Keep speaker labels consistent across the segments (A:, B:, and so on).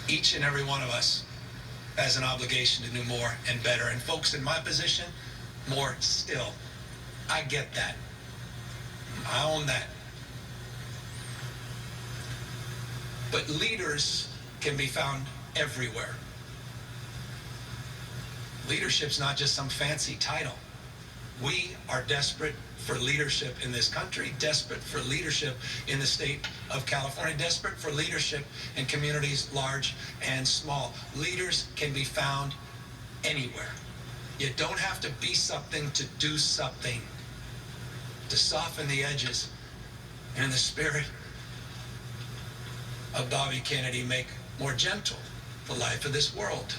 A: Each and every one of us has an obligation to do more and better. And folks in my position, more still. I get that. I own that. But leaders can be found everywhere. Leadership's not just some fancy title. We are desperate for leadership in this country, desperate for leadership in the state of California, desperate for leadership in communities large and small. Leaders can be found anywhere. You don't have to be something to do something, to soften the edges, and in the spirit of Bobby Kennedy, make more gentle the life of this world.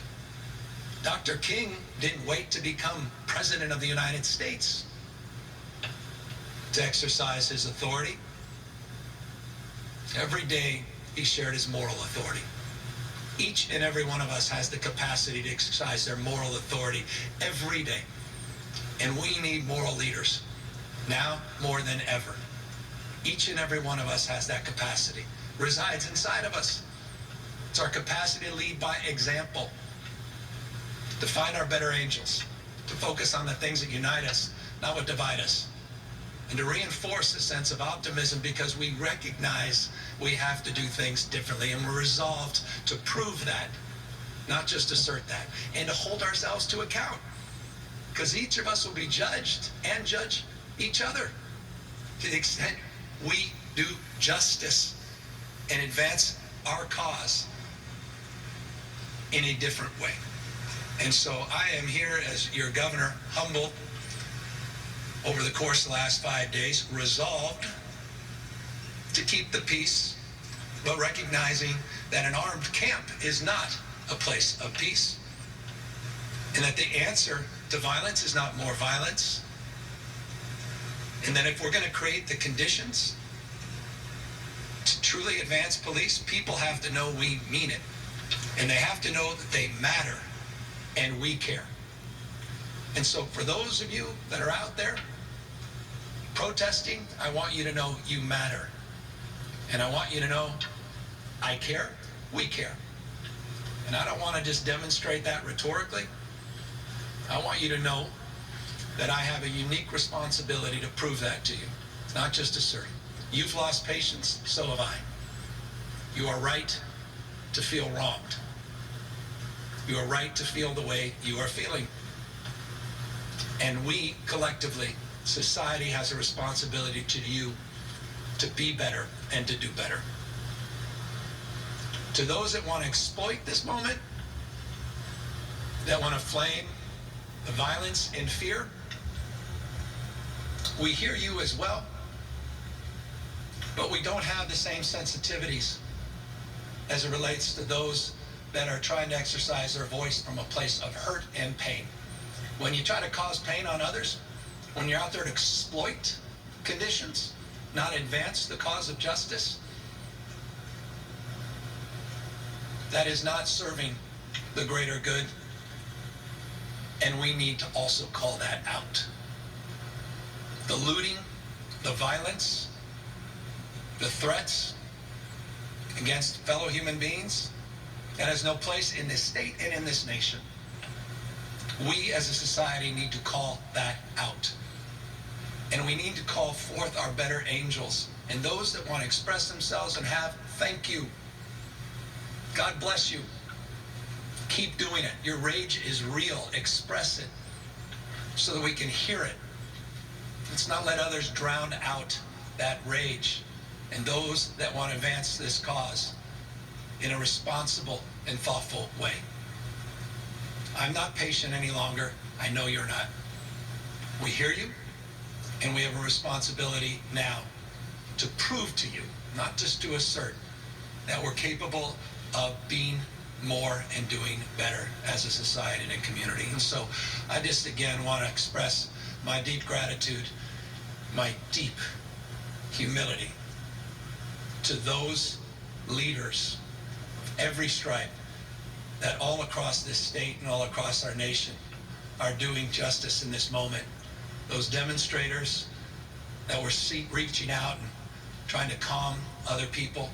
A: Dr. King didn't wait to become President of the United States to exercise his authority. Every day he shared his moral authority. Each and every one of us has the capacity to exercise their moral authority every day. And we need moral leaders now more than ever. Each and every one of us has that capacity. Resides inside of us. It's our capacity to lead by example, to find our better angels, to focus on the things that unite us, not what divide us, and to reinforce a sense of optimism because we recognize we have to do things differently, and we're resolved to prove that, not just assert that, and to hold ourselves to account, because each of us will be judged and judge each other to the extent we do justice and advance our cause in a different way. And so I am here as your governor, humbled over the course of the last 5 days, resolved to keep the peace, but recognizing that an armed camp is not a place of peace, and that the answer to violence is not more violence, and that if we're going to create the conditions to truly advance police, people have to know we mean it, and they have to know that they matter and we care. And so for those of you that are out there protesting, I want you to know you matter. And I want you to know I care, we care. And I don't want to just demonstrate that rhetorically. I want you to know that I have a unique responsibility to prove that to you, not just assert. You've lost patience, so have I. You are right to feel wronged. You are right to feel the way you are feeling. And we collectively, society has a responsibility to you to be better and to do better. To those that want to exploit this moment, that want to flame the violence and fear, we hear you as well. But we don't have the same sensitivities as it relates to those that are trying to exercise their voice from a place of hurt and pain. When you try to cause pain on others, when you're out there to exploit conditions, not advance the cause of justice, that is not serving the greater good. And we need to also call that out. The looting, the violence, the threats against fellow human beings, that has no place in this state and in this nation. We as a society need to call that out. And we need to call forth our better angels. And those that want to express themselves and have, thank you. God bless you. Keep doing it. Your rage is real. Express it so that we can hear it. Let's not let others drown out that rage. And those that want to advance this cause in a responsible and thoughtful way. I'm not patient any longer. I know you're not. We hear you, and we have a responsibility now to prove to you, not just to assert, that we're capable of being more and doing better as a society and a community. And so I just again want to express my deep gratitude, my deep humility to those leaders of every stripe that all across this state and all across our nation are doing justice in this moment. Those demonstrators that were reaching out and trying to calm other people,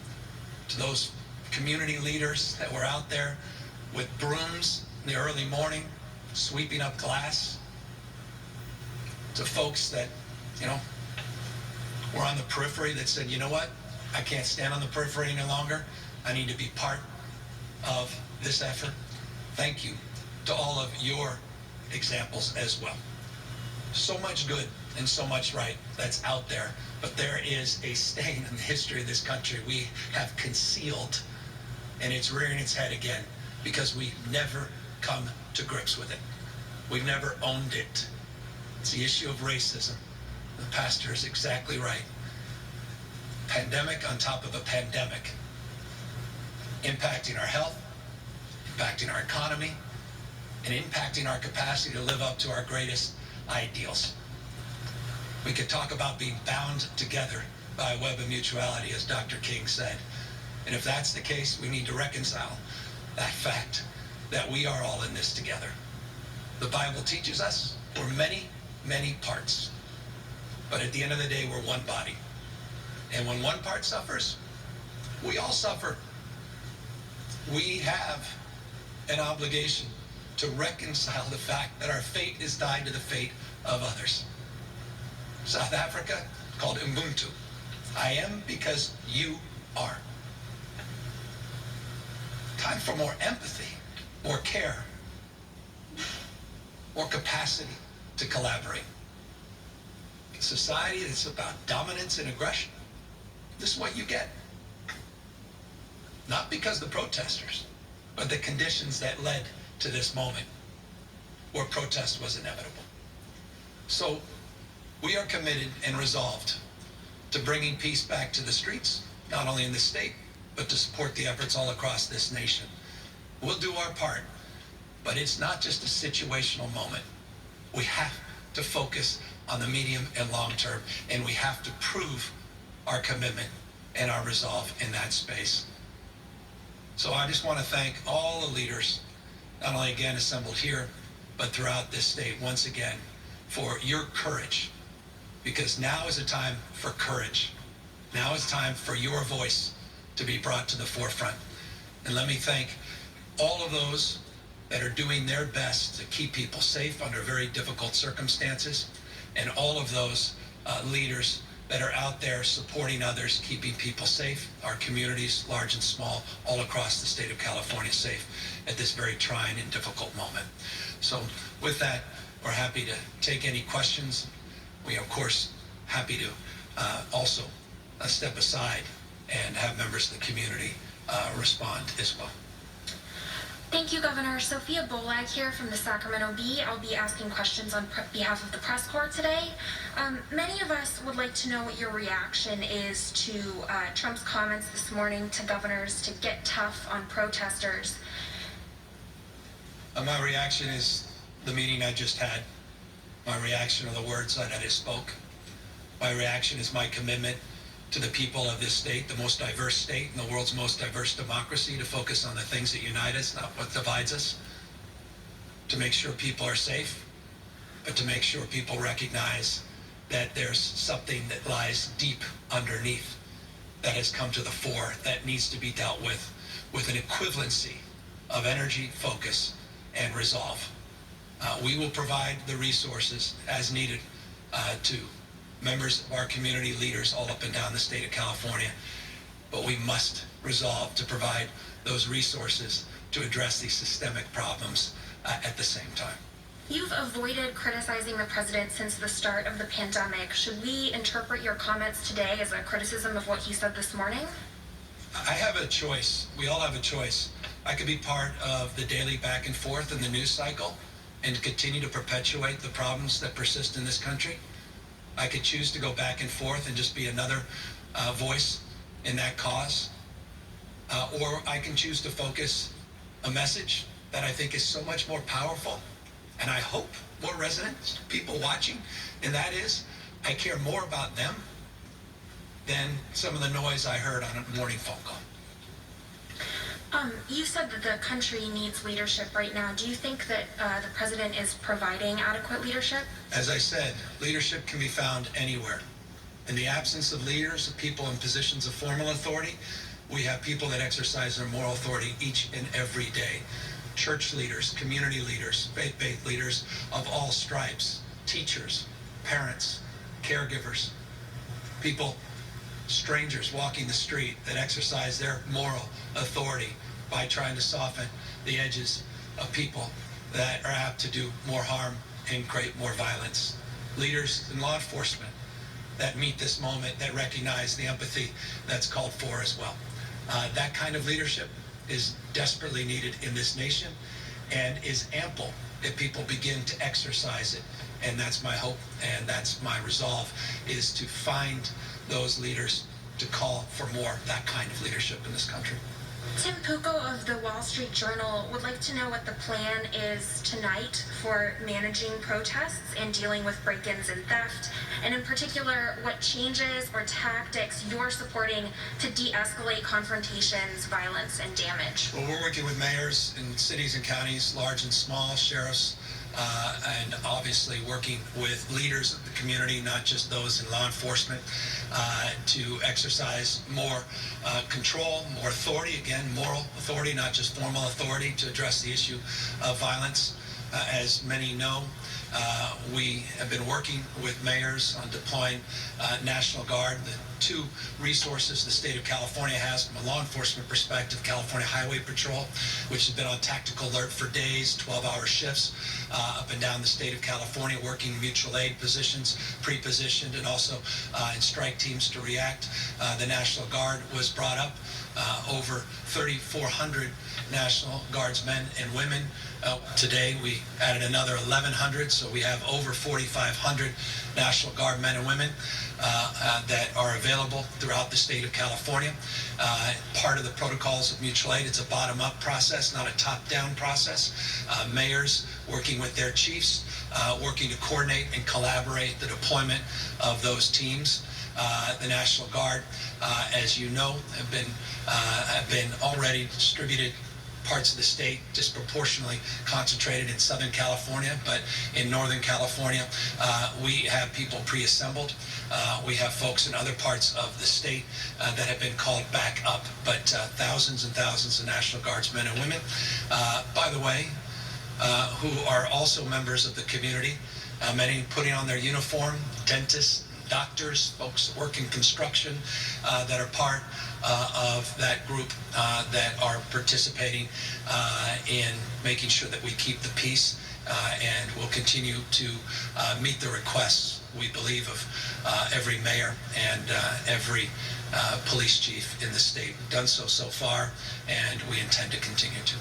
A: to those community leaders that were out there with brooms in the early morning, sweeping up glass, to folks that, were on the periphery that said, you know what, I can't stand on the periphery any longer. I need to be part of this effort. Thank you to all of your examples as well. So much good and so much right that's out there, but there is a stain in the history of this country we have concealed, and it's rearing its head again because we've never come to grips with it. We've never owned it. It's the issue of racism. The pastor is exactly right. Pandemic on top of a pandemic, impacting our health, impacting our economy, and impacting our capacity to live up to our greatest ideals. We could talk about being bound together by a web of mutuality, as Dr. King said. And if that's the case, we need to reconcile that fact that we are all in this together. The Bible teaches us we're many, many parts. But at the end of the day, we're one body. And when one part suffers, we all suffer. We have an obligation to reconcile the fact that our fate is tied to the fate of others. South Africa, called Ubuntu. I am because you are. Time for more empathy, more care, more capacity to collaborate. A society that's about dominance and aggression, this is what you get. Not because the protesters, but the conditions that led to this moment where protest was inevitable. So we are committed and resolved to bringing peace back to the streets, not only in this state, but to support the efforts all across this nation. We'll do our part, but it's not just a situational moment. We have to focus on the medium and long term, and we have to prove our commitment and our resolve in that space. So I just want to thank all the leaders, not only again assembled here, but throughout this state once again for your courage, because now is a time for courage. Now is time for your voice to be brought to the forefront. And let me thank all of those that are doing their best to keep people safe under very difficult circumstances, and all of those leaders that are out there supporting others, keeping people safe, our communities, large and small, all across the state of California safe at this very trying and difficult moment. So with that, we're happy to take any questions. We are, of course, happy to also step aside and have members of the community respond as well.
B: Thank you, Governor. Sophia Bolag here from the Sacramento Bee. I'll be asking questions on behalf of the press corps today. Many of us would like to know what your reaction is to Trump's comments this morning to governors to get tough on protesters.
A: My reaction is the meeting I just had. My reaction are the words that I spoke. My reaction is my commitment to the people of this state, the most diverse state in the world's most diverse democracy, to focus on the things that unite us, not what divides us, to make sure people are safe, but to make sure people recognize that there's something that lies deep underneath that has come to the fore that needs to be dealt with an equivalency of energy, focus, and resolve. We will provide the resources as needed to members of our community, leaders all up and down the state of California, but we must resolve to provide those resources to address these systemic problems at the same time.
B: You've avoided criticizing the president since the start of the pandemic. Should we interpret your comments today as a criticism of what he said this morning?
A: I have a choice. We all have a choice. I could be part of the daily back and forth in the news cycle and continue to perpetuate the problems that persist in this country. I could choose to go back and forth and just be another voice in that cause. Or I can choose to focus a message that I think is so much more powerful, and I hope more residents, people watching, and that is, I care more about them than some of the noise I heard on a morning phone call.
B: You said that the country needs leadership right now. Do you think that the president is providing adequate leadership?
A: As I said, leadership can be found anywhere. In the absence of leaders, of people in positions of formal authority, We have people that exercise their moral authority each and every day. Church leaders, community leaders, faith-based leaders of all stripes, teachers, parents, caregivers, people, strangers walking the street that exercise their moral authority by trying to soften the edges of people that are apt to do more harm and create more violence. Leaders in law enforcement that meet this moment, that recognize the empathy that's called for as well. That kind of leadership is desperately needed in this nation and is ample if people begin to exercise it. And that's my hope and that's my resolve, is to find those leaders to call for more of that kind of leadership in this country.
B: Tim Pucco of the Wall Street Journal would like to know what the plan is tonight for managing protests and dealing with break-ins and theft, and in particular, what changes or tactics you're supporting to de-escalate confrontations, violence, and damage.
A: Well, we're working with mayors in cities and counties, large and small, sheriffs, and obviously working with leaders of the community, not just those in law enforcement, to exercise more control, more authority, again, moral authority, not just formal authority, to address the issue of violence. As many know, we have been working with mayors on deploying National Guard, the two resources the state of California has from a law enforcement perspective: California Highway Patrol, which has been on tactical alert for days, 12-hour shifts up and down the state of California, working mutual aid positions, pre-positioned, and also in strike teams to react. The National Guard was brought up. Over 3,400 National Guardsmen and women. Today we added another 1,100, so we have over 4,500 National Guard men and women that are available throughout the state of California. Part of the protocols of mutual aid, it's a bottom-up process, not a top-down process. Mayors working with their chiefs, working to coordinate and collaborate the deployment of those teams. The National Guard, as you know, have been already distributed parts of the state, disproportionately concentrated in Southern California, but in Northern California, we have people pre-assembled. We have folks in other parts of the state that have been called back up, but thousands and thousands of National Guardsmen and women, by the way, who are also members of the community, many putting on their uniform, dentists, doctors, folks that work in construction, that are part of that group that are participating in making sure that we keep the peace, and will continue to meet the requests, we believe, of every mayor and every police chief in the state. We've done so far, and we intend to continue to.